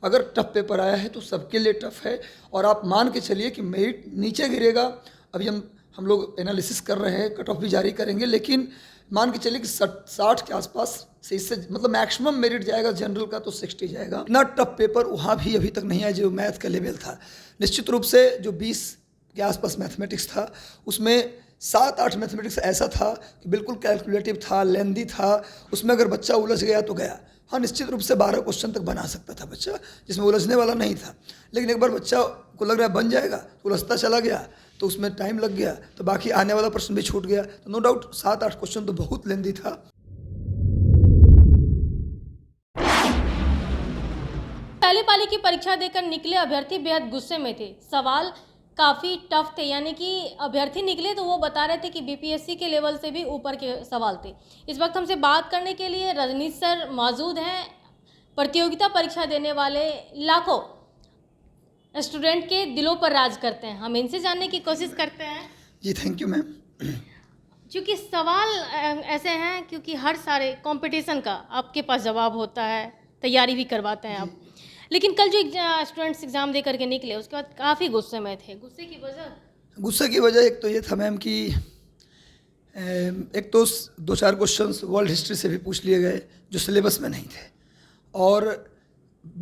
अगर tough paper आया है तो सबके लिए टफ है, और आप मान के चलिए कि मेरिट नीचे गिरेगा। अभी हम लोग एनालिसिस कर रहे हैं, कट ऑफ भी जारी करेंगे, लेकिन मान के चलिए कि 60 के आसपास से, इससे मतलब मैक्सिमम मेरिट जाएगा जनरल का तो 60 जाएगा। इतना टफ पेपर वहाँ भी अभी तक नहीं आया जो मैथ का लेवल था। निश्चित रूप से जो 20 के आसपास मैथमेटिक्स था, उसमें 7-8 मैथमेटिक्स ऐसा था कि बिल्कुल कैलकुलेटिव था, लेंदी था, उसमें अगर बच्चा उलझ गया तो गया। हाँ, निश्चित रूप से 12 क्वेश्चन तक बना सकता था बच्चा, जिसमें उलझने वाला नहीं था। लेकिन एक बार बच्चा को लग रहा है बन जाएगा तो उलझता चला गया, तो उसमें टाइम लग गया, तो बाकी आने वाला प्रश्न भी छूट गया। तो नो डाउट 7-8 क्वेश्चन तो बहुत लेंदी था। पहली पाली की परीक्षा देकर निकले अभ्यर्थी बेहद गुस्से में थे। सवाल काफ़ी टफ थे, यानी कि अभ्यर्थी निकले तो वो बता रहे थे कि बीपीएससी के लेवल से भी ऊपर के सवाल थे। इस वक्त हमसे बात करने के लिए रजनीश सर मौजूद हैं। प्रतियोगिता परीक्षा देने वाले लाखों स्टूडेंट के दिलों पर राज करते हैं। हम इनसे जानने की कोशिश करते हैं। जी थैंक यू मैम। क्योंकि सवाल ऐसे हैं, क्योंकि हर सारे कंपटीशन का आपके पास जवाब होता है, तैयारी भी करवाते हैं आप, लेकिन कल जो स्टूडेंट्स एग्ज़ाम दे करके निकले उसके बाद काफ़ी गुस्से में थे। गुस्से की वजह एक तो ये था मैम कि एक तो 2-4 क्वेश्चंस वर्ल्ड हिस्ट्री से भी पूछ लिए गए जो सिलेबस में नहीं थे, और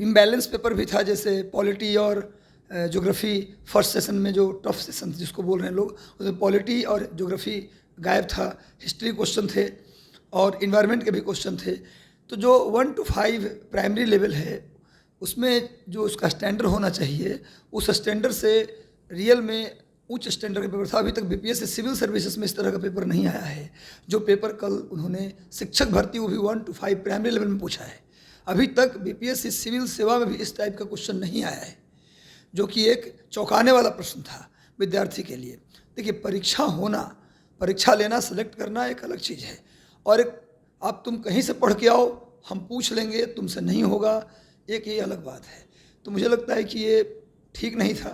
इम्बैलेंस पेपर भी था, जैसे पॉलिटी और ज्योग्राफी फर्स्ट सेशन में जो टफ सेशन जिसको बोल रहे हैं लोग, उसमें पॉलिटी और ज्योग्राफी गायब था, हिस्ट्री क्वेश्चन थे और इन्वायरमेंट के भी क्वेश्चन थे। तो जो 1 to 5 प्राइमरी लेवल है उसमें जो उसका स्टैंडर्ड होना चाहिए, उस स्टैंडर्ड से रियल में उच्च स्टैंडर्ड का पेपर था। अभी तक बीपीएससी सिविल सर्विसेज में इस तरह का पेपर नहीं आया है। जो पेपर कल उन्होंने शिक्षक भर्ती वो भी 1 to 5 प्राइमरी लेवल में पूछा है। अभी तक बीपीएससी सिविल सेवा में भी इस टाइप का क्वेश्चन नहीं आया है, जो कि एक चौंकाने वाला प्रश्न था विद्यार्थी के लिए। देखिए, परीक्षा होना, परीक्षा लेना, सेलेक्ट करना एक अलग चीज़ है, और एक आप तुम कहीं से पढ़ के आओ हम पूछ लेंगे तुमसे नहीं होगा, एक ये अलग बात है। तो मुझे लगता है कि ये ठीक नहीं था।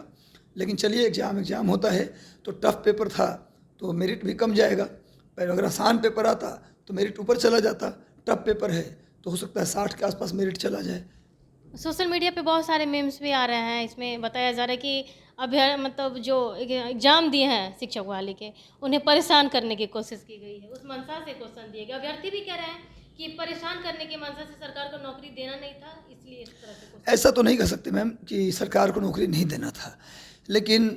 लेकिन चलिए, एग्ज़ाम होता है, तो टफ पेपर था तो मेरिट भी कम जाएगा, पर अगर आसान पेपर आता तो मेरिट ऊपर चला जाता। टफ पेपर है तो हो सकता है 60 के आसपास मेरिट चला जाए। सोशल मीडिया पे बहुत सारे मीम्स भी आ रहे हैं, इसमें बताया जा रहा है कि मतलब जो एग्ज़ाम दिए हैं शिक्षक वाले के, उन्हें परेशान करने की कोशिश की गई है। उस मंशा से क्वेश्चन दिए गए। अभ्यर्थी भी कह रहे हैं कि परेशान करने की मंशा से सरकार को नौकरी देना नहीं था, इसलिए इस तरह से क्वेश्चन। ऐसा तो नहीं कह सकते मैम कि सरकार को नौकरी नहीं देना था, लेकिन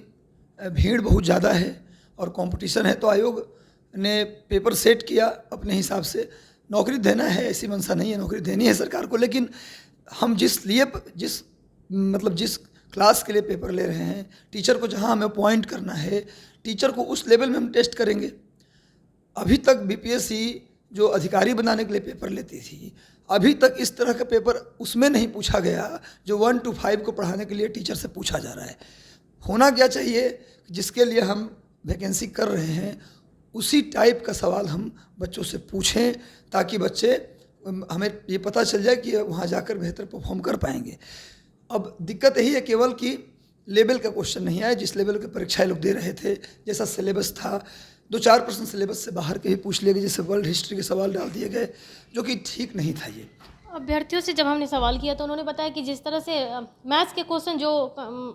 भीड़ बहुत ज़्यादा है और कंपटीशन है, तो आयोग ने पेपर सेट किया अपने हिसाब से। नौकरी देना है ऐसी मंशा नहीं है, नौकरी देनी है सरकार को, लेकिन हम जिस क्लास के लिए पेपर ले रहे हैं, टीचर को जहां हमें अपॉइंट करना है, टीचर को उस लेवल में हम टेस्ट करेंगे। अभी तक बीपीएससी जो अधिकारी बनाने के लिए पेपर लेती थी, अभी तक इस तरह का पेपर उसमें नहीं पूछा गया जो 1 to 5 को पढ़ाने के लिए टीचर से पूछा जा रहा है। होना क्या चाहिए, जिसके लिए हम वैकेंसी कर रहे हैं उसी टाइप का सवाल हम बच्चों से पूछें, ताकि बच्चे, हमें ये पता चल जाए कि वहाँ जाकर बेहतर परफॉर्म कर पाएंगे। अब दिक्कत यही है केवल कि लेवल का क्वेश्चन नहीं आया जिस लेवल की परीक्षाएं लोग दे रहे थे। जैसा सिलेबस था, 2-4 प्रश्न सिलेबस से बाहर के ही पूछ लिए गए, जैसे वर्ल्ड हिस्ट्री के सवाल डाल दिए गए, जो कि ठीक नहीं था। ये अभ्यर्थियों से जब हमने सवाल किया तो उन्होंने बताया कि जिस तरह से मैथ्स के क्वेश्चन जो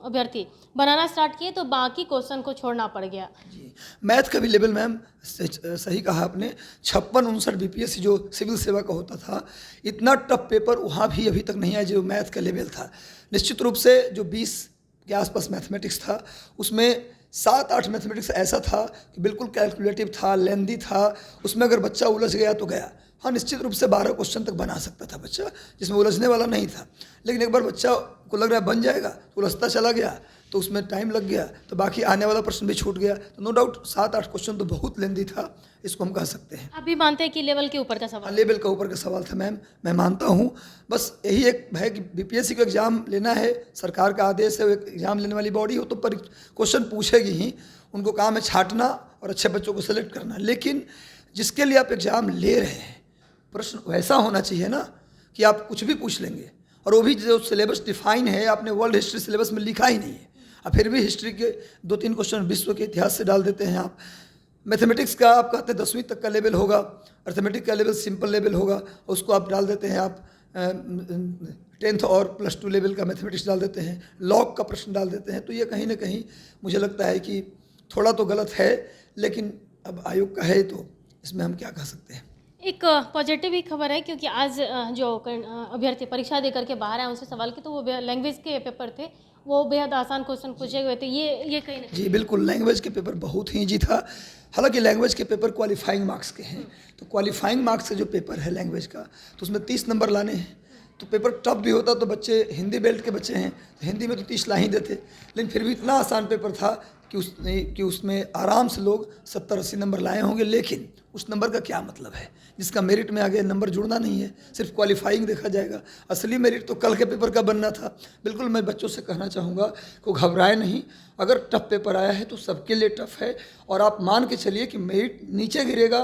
अभ्यर्थी बनाना स्टार्ट किए तो बाकी क्वेश्चन को छोड़ना पड़ गया। जी, मैथ का भी लेवल मैम सही कहा आपने। 56-59 बीपीएससी जो सिविल सेवा का होता था, इतना टफ पेपर वहाँ भी अभी तक नहीं आया जो मैथ का लेवल था। निश्चित रूप से जो 20 के आसपास मैथमेटिक्स था, उसमें 7-8 मैथमेटिक्स ऐसा था कि बिल्कुल कैलकुलेटिव था, लेंदी था, उसमें अगर बच्चा उलझ गया तो गया। हाँ, निश्चित रूप से 12 क्वेश्चन तक बना सकता था बच्चा, जिसमें उलझने वाला नहीं था। लेकिन एक बार बच्चा को लग रहा है बन जाएगा तो उलझता चला गया, तो उसमें टाइम लग गया, तो बाकी आने वाला प्रश्न भी छूट गया। तो नो डाउट 7-8 क्वेश्चन तो बहुत लेंदी था, इसको हम कह सकते हैं। आप भी मानते हैं कि लेवल के ऊपर का सवाल? लेवल का ऊपर का सवाल था मैम, मैं मानता हूँ। बस यही एक है कि बीपीएससी को एग्ज़ाम लेना है, सरकार का आदेश है, वो एक एग्ज़ाम लेने वाली बॉडी हो तो क्वेश्चन पूछेगी ही। उनको काम है छांटना और अच्छे बच्चों को सेलेक्ट करना। लेकिन जिसके लिए आप एग्ज़ाम ले रहे हैं, प्रश्न वैसा होना चाहिए ना कि आप कुछ भी पूछ लेंगे, और वो भी जो सिलेबस डिफाइन है, आपने वर्ल्ड हिस्ट्री सिलेबस में लिखा ही नहीं है, और फिर भी हिस्ट्री के 2-3 क्वेश्चन विश्व के इतिहास से डाल देते हैं आप। मैथमेटिक्स का आप कहते हैं 10वीं तक का लेवल होगा, अर्थमेटिक का लेवल सिंपल लेवल होगा, उसको आप डाल देते हैं आप 10th और +2 लेवल का मैथमेटिक्स डाल देते हैं, लॉग का प्रश्न डाल देते हैं। तो ये कहीं ना कहीं मुझे लगता है कि थोड़ा तो गलत है, लेकिन अब आयोग का है तो इसमें हम क्या कह सकते हैं। एक पॉजिटिव भी खबर है, क्योंकि आज जो अभ्यर्थी परीक्षा दे करके बाहर आए उनसे सवाल की, तो वो लैंग्वेज के पेपर थे, वो बेहद आसान क्वेश्चन पूछे हुए थे। ये कहीं ना जी बिल्कुल, लैंग्वेज के पेपर बहुत ही ईजी था। हालांकि लैंग्वेज के पेपर क्वालिफाइंग मार्क्स के हैं, तो क्वालिफाइंग मार्क्स का जो पेपर है लैंग्वेज का, तो उसमें 30 नंबर लाने हैं। तो पेपर टफ भी होता, तो बच्चे हिंदी बेल्ट के बच्चे हैं तो हिंदी में तो 30 ला ही देते, लेकिन फिर भी इतना आसान पेपर था कि उसमें आराम से लोग 70-80 नंबर लाए होंगे। लेकिन उस नंबर का क्या मतलब है, जिसका मेरिट में आगे नंबर जुड़ना नहीं है, सिर्फ क्वालिफाइंग देखा जाएगा। असली मेरिट तो कल के पेपर का बनना था। बिल्कुल मैं बच्चों से कहना चाहूँगा कि घबराए नहीं, अगर टफ पेपर आया है तो सबके लिए टफ है, और आप मान के चलिए कि मेरिट नीचे गिरेगा।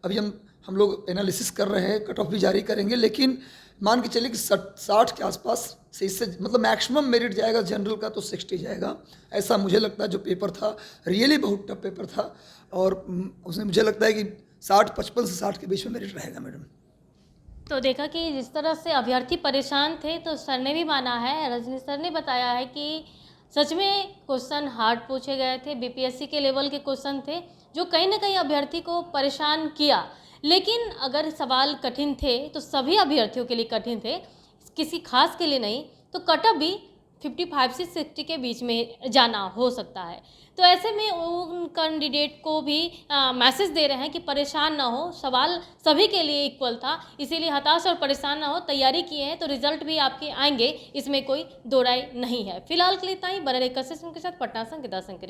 अभी हम लोग एनालिसिस कर रहे हैं, कट ऑफ भी जारी करेंगे, लेकिन मान के चलिए कि 60 के आसपास से, इससे मतलब मैक्सिमम मेरिट जाएगा जनरल का तो 60 जाएगा। ऐसा मुझे लगता है जो पेपर था रियली बहुत टफ पेपर था, और उसमें मुझे लगता है कि 55 से 60 के बीच में मेरिट रहेगा मैडम। तो देखा कि जिस तरह से अभ्यर्थी परेशान थे, तो सर ने भी माना है, रजनी सर ने बताया है कि सच में क्वेश्चन हार्ड पूछे गए थे, बीपीएससी के लेवल के क्वेश्चन थे, जो कहीं ना कहीं अभ्यर्थी को परेशान किया। लेकिन अगर सवाल कठिन थे तो सभी अभ्यर्थियों के लिए कठिन थे, किसी खास के लिए नहीं। तो कटअप भी 55 से 60 के बीच में जाना हो सकता है। तो ऐसे में उन कैंडिडेट को भी मैसेज दे रहे हैं कि परेशान ना हो, सवाल सभी के लिए इक्वल था, इसीलिए हताश और परेशान ना हो, तैयारी किए हैं तो रिजल्ट भी आपके आएंगे, इसमें कोई दो राय नहीं है। फिलहाल के लिए इतना ही। बने रहे कशिश के साथ, पटना संग के